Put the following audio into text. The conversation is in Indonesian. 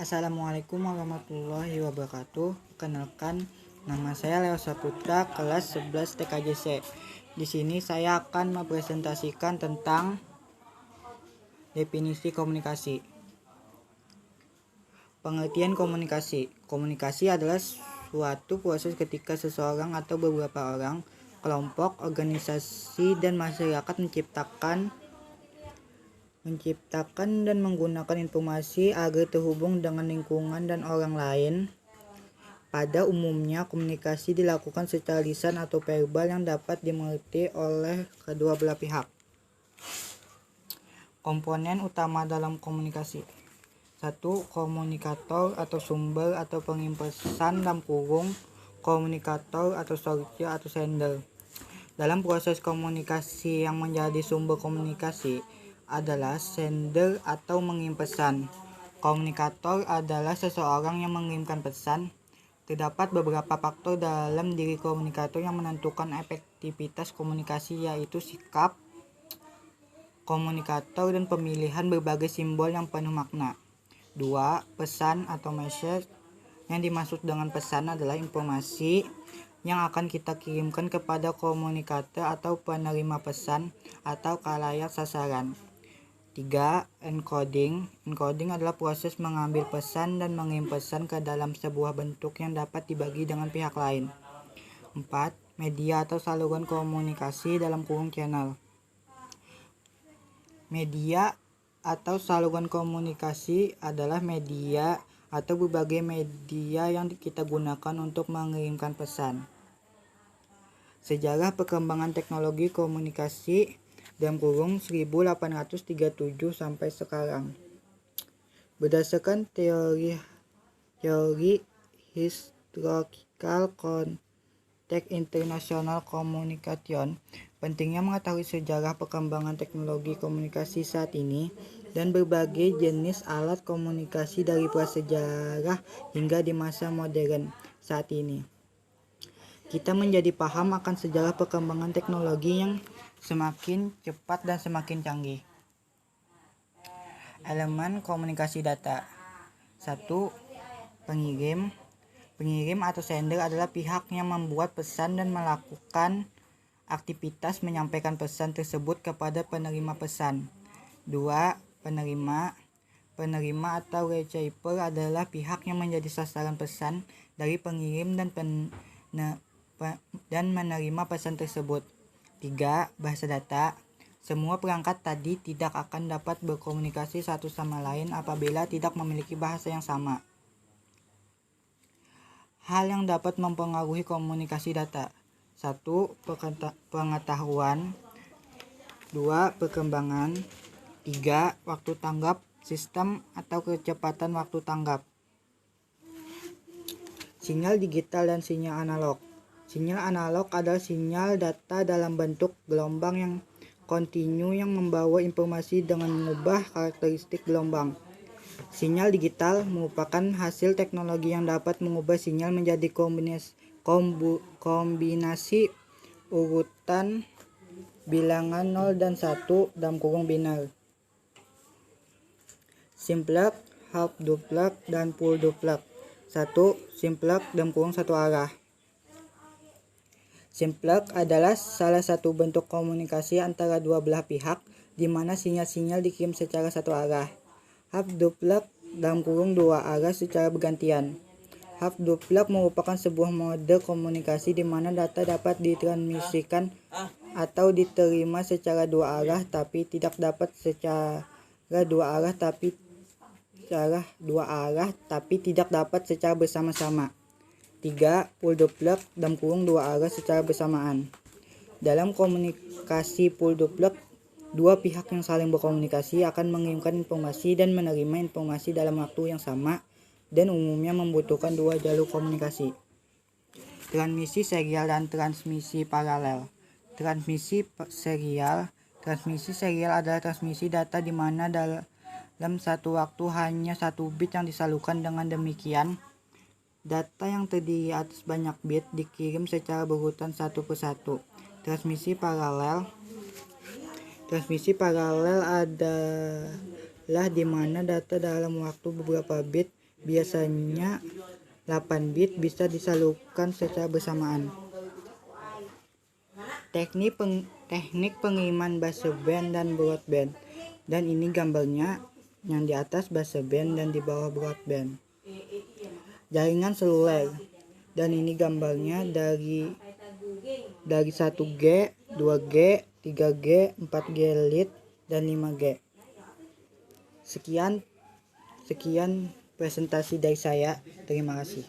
Assalamualaikum warahmatullahi wabarakatuh. Perkenalkan, nama saya Leo Saputra, kelas 11 TKJC. Di sini saya akan mempresentasikan tentang definisi komunikasi. Pengertian komunikasi. Komunikasi adalah suatu proses ketika seseorang atau beberapa orang, kelompok, organisasi, dan masyarakat menciptakan dan menggunakan informasi agar terhubung dengan lingkungan dan orang lain. Pada umumnya, komunikasi dilakukan secara lisan atau verbal yang dapat dimengerti oleh kedua belah pihak. Komponen utama dalam komunikasi. 1. Komunikator atau sumber atau pengirim pesan komunikator atau source atau sender. Dalam proses komunikasi, yang menjadi sumber komunikasi adalah sender atau mengirim pesan. Komunikator adalah seseorang yang mengirimkan pesan. Terdapat beberapa faktor dalam diri komunikator yang menentukan efektivitas komunikasi, yaitu sikap komunikator dan pemilihan berbagai simbol yang penuh makna. 2. Pesan atau message. Yang dimaksud dengan pesan adalah informasi yang akan kita kirimkan kepada komunikator atau penerima pesan atau khalayak sasaran. 3. Encoding. Encoding adalah proses mengambil pesan dan mengirim pesan ke dalam sebuah bentuk yang dapat dibagi dengan pihak lain. 4. Media atau saluran komunikasi (channel). Media atau saluran komunikasi adalah media atau berbagai media yang kita gunakan untuk mengirimkan pesan. Sejarah perkembangan teknologi komunikasi (1837 sampai sekarang). Berdasarkan teori Historical Context International Communication, pentingnya mengetahui sejarah perkembangan teknologi komunikasi saat ini dan berbagai jenis alat komunikasi dari prasejarah hingga di masa modern saat ini. Kita menjadi paham akan sejarah perkembangan teknologi yang semakin cepat dan semakin canggih. Elemen komunikasi data. 1. Pengirim. Pengirim atau sender adalah pihak yang membuat pesan dan melakukan aktivitas menyampaikan pesan tersebut kepada penerima pesan. 2. Penerima. Penerima atau receiver adalah pihak yang menjadi sasaran pesan dari pengirim dan menerima pesan tersebut. 3. Bahasa data. Semua perangkat tadi tidak akan dapat berkomunikasi satu sama lain apabila tidak memiliki bahasa yang sama. Hal yang dapat mempengaruhi komunikasi data. 1. Pengetahuan. 2. Perkembangan. 3. Waktu tanggap sistem atau kecepatan waktu tanggap. Sinyal digital dan sinyal analog. Sinyal analog adalah sinyal data dalam bentuk gelombang yang kontinu yang membawa informasi dengan mengubah karakteristik gelombang. Sinyal digital merupakan hasil teknologi yang dapat mengubah sinyal menjadi kombinasi urutan bilangan 0 dan 1 (binar). Simplex, half duplex, dan full duplex. 1. Simplex (satu arah). Simplex adalah salah satu bentuk komunikasi antara dua belah pihak di mana sinyal-sinyal dikirim secara satu arah. Half duplex (dua arah secara bergantian). Half duplex merupakan sebuah mode komunikasi di mana data dapat ditransmisikan atau diterima secara dua arah tapi tidak dapat secara dua arah tapi tidak dapat secara bersama-sama. 3. Full duplex (dua arah secara bersamaan). Dalam komunikasi full duplex, dua pihak yang saling berkomunikasi akan mengirimkan informasi dan menerima informasi dalam waktu yang sama dan umumnya membutuhkan dua jalur komunikasi. Transmisi serial dan transmisi paralel. Transmisi serial adalah transmisi data di mana dalam satu waktu hanya satu bit yang disalurkan. Dengan demikian, data yang terdiri atas banyak bit dikirim secara berurutan satu persatu. Transmisi paralel adalah di mana data dalam waktu beberapa bit biasanya 8 bit bisa disalurkan secara bersamaan. Teknik pengiriman baseband dan broadband. Dan ini gambarnya, yang di atas baseband dan di bawah broadband. Jaringan seluler. Dan ini gambarnya dari 1G, 2G, 3G, 4G Lite, dan 5G. Sekian presentasi dari saya. Terima kasih.